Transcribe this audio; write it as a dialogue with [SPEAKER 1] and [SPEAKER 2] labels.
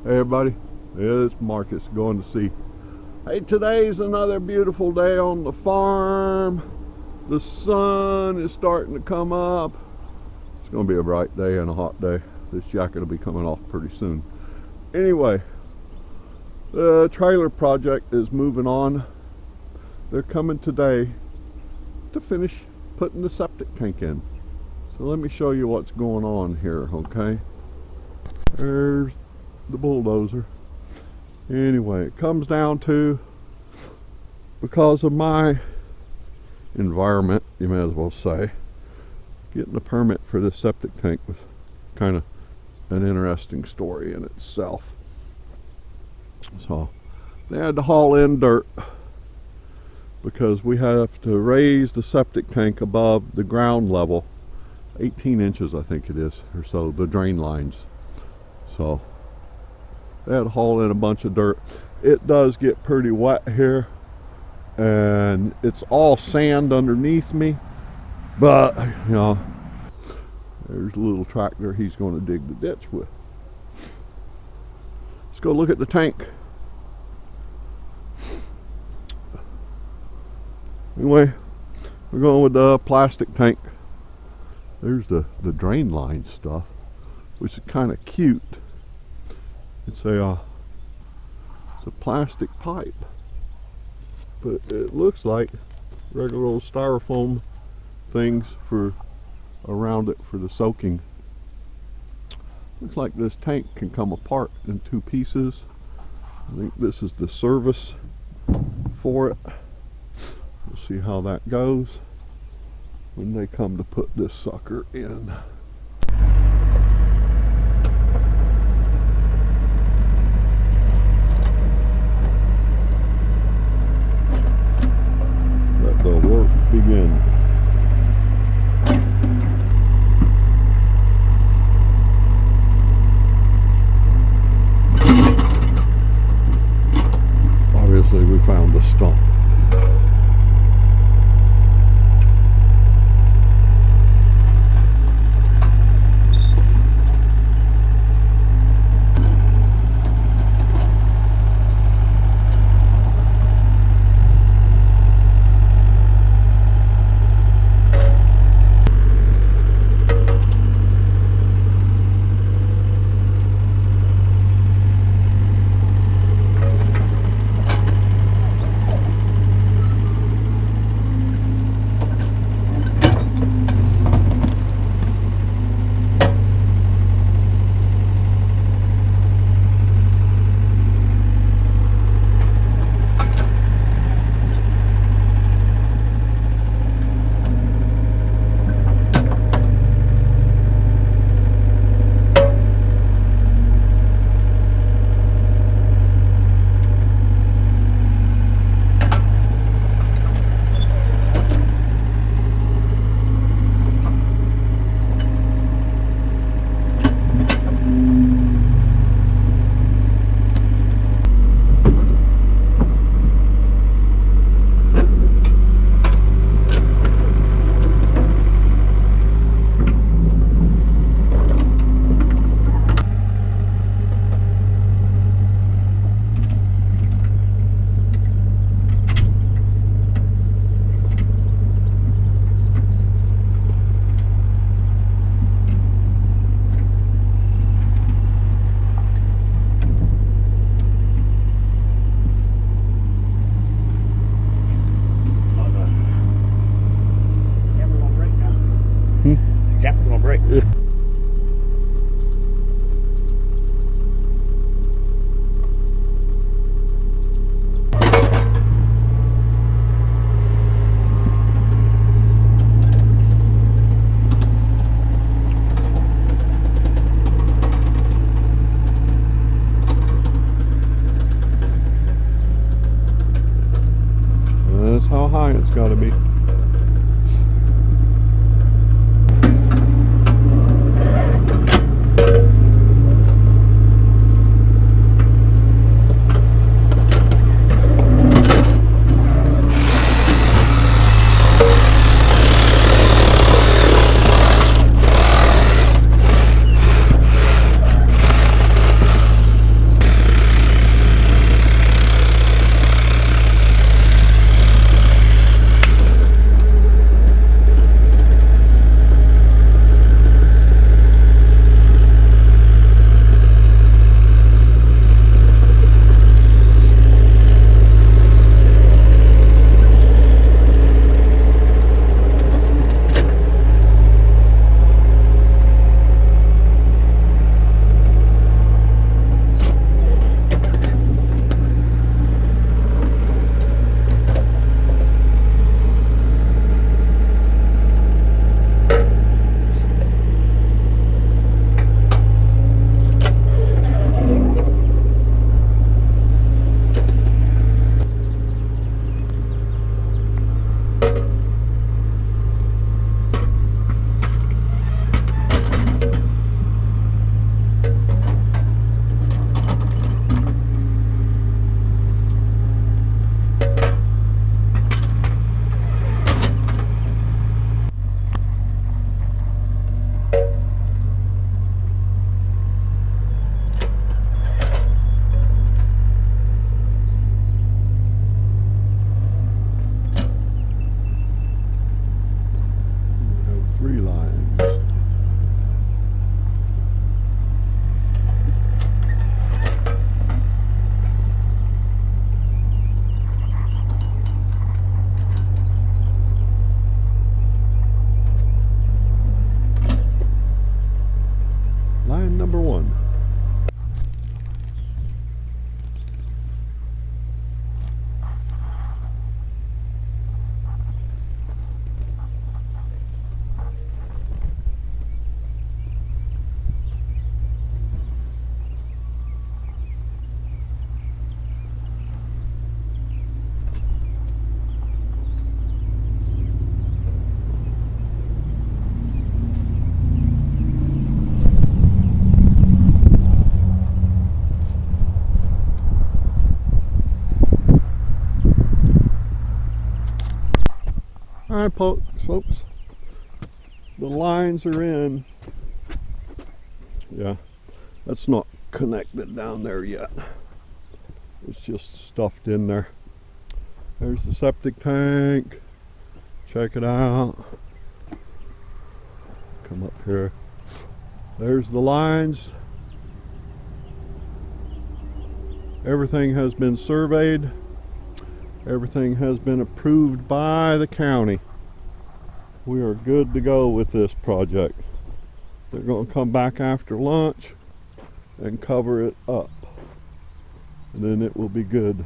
[SPEAKER 1] Hey everybody, it's Marcus going to see. Hey, today's another beautiful day on the farm. The sun is starting to come up. It's going to be a bright day and a hot day. This jacket will be coming off pretty soon. Anyway, the trailer project is moving on. They're coming today to finish putting the septic tank in. So let me show you what's going on here, okay? There's the bulldozer. Anyway, it comes down to, because of my environment, you may as well say, getting a permit for this septic tank was kind of an interesting story in itself. So they had to haul in dirt because we have to raise the septic tank above the ground level, 18 inches I think it is or so, the drain lines. So they had to haul in a bunch of dirt. It does get pretty wet here and it's all sand underneath me, but you know, there's a little tractor he's going to dig the ditch with. Let's go look at the tank. Anyway, we're going with the plastic tank. There's the drain line stuff, which is kind of cute. It's a plastic pipe, but it looks like regular old styrofoam things for around it for the soaking. Looks like this tank can come apart in two pieces. I think this is the service for it. We'll see how that goes when they come to put this sucker in. Let the work begin. Obviously we found the stump. That's how high it's got to be. Alright folks, the lines are in. Yeah, that's not connected down there yet. It's just stuffed in there. There's the septic tank. Check it out. Come up here. There's the lines. Everything has been surveyed. Everything has been approved by the county. We are good to go with this project. They're going to come back after lunch and cover it up. And then it will be good.